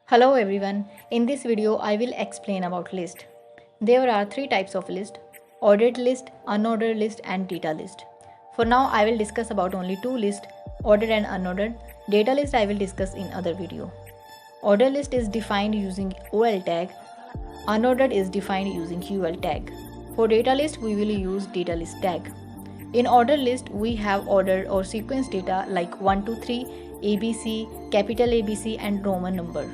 Hello everyone, in this video I will explain about list. There are three types of list: ordered list, unordered list and data list. For now I will discuss about only two lists, ordered and unordered. Data list I will discuss in other video. Ordered list is defined using OL tag, unordered is defined using UL tag. For data list we will use data list tag. In ordered list we have ordered or sequence data like 1 to 3, ABC, capital ABC and Roman number.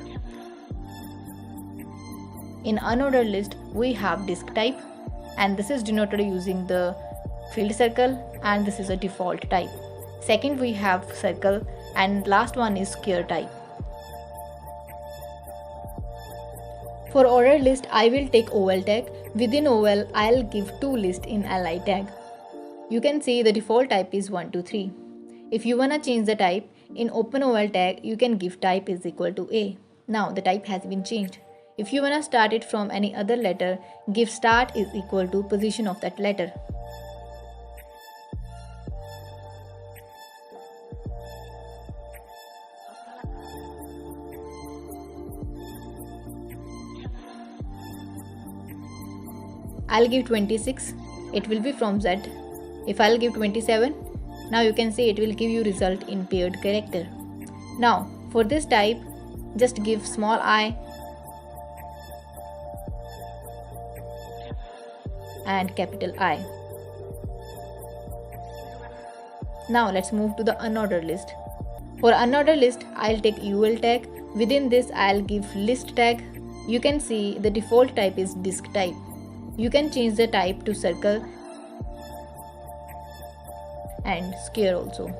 In unordered list, we have disk type, and this is denoted using the field circle, and this is a default type. Second, we have circle, and last one is square type. For ordered list, I will take OL tag. Within OL, I'll give two lists in li tag. You can see the default type is 1 to 3. If you wanna change the type, in open OL tag, you can give type is equal to A. Now the type has been changed. If you wanna start it from any other letter, give start is equal to position of that letter. I'll give 26, it will be from Z. If I'll give 27, now you can see it will give you result in paired character. Now for this type, just give small I and capital I. Now let's move to the unordered list. For unordered list, I'll take UL tag. Within this, I'll give list tag. You can see the default type is disk type. You can change the type to circle and square also.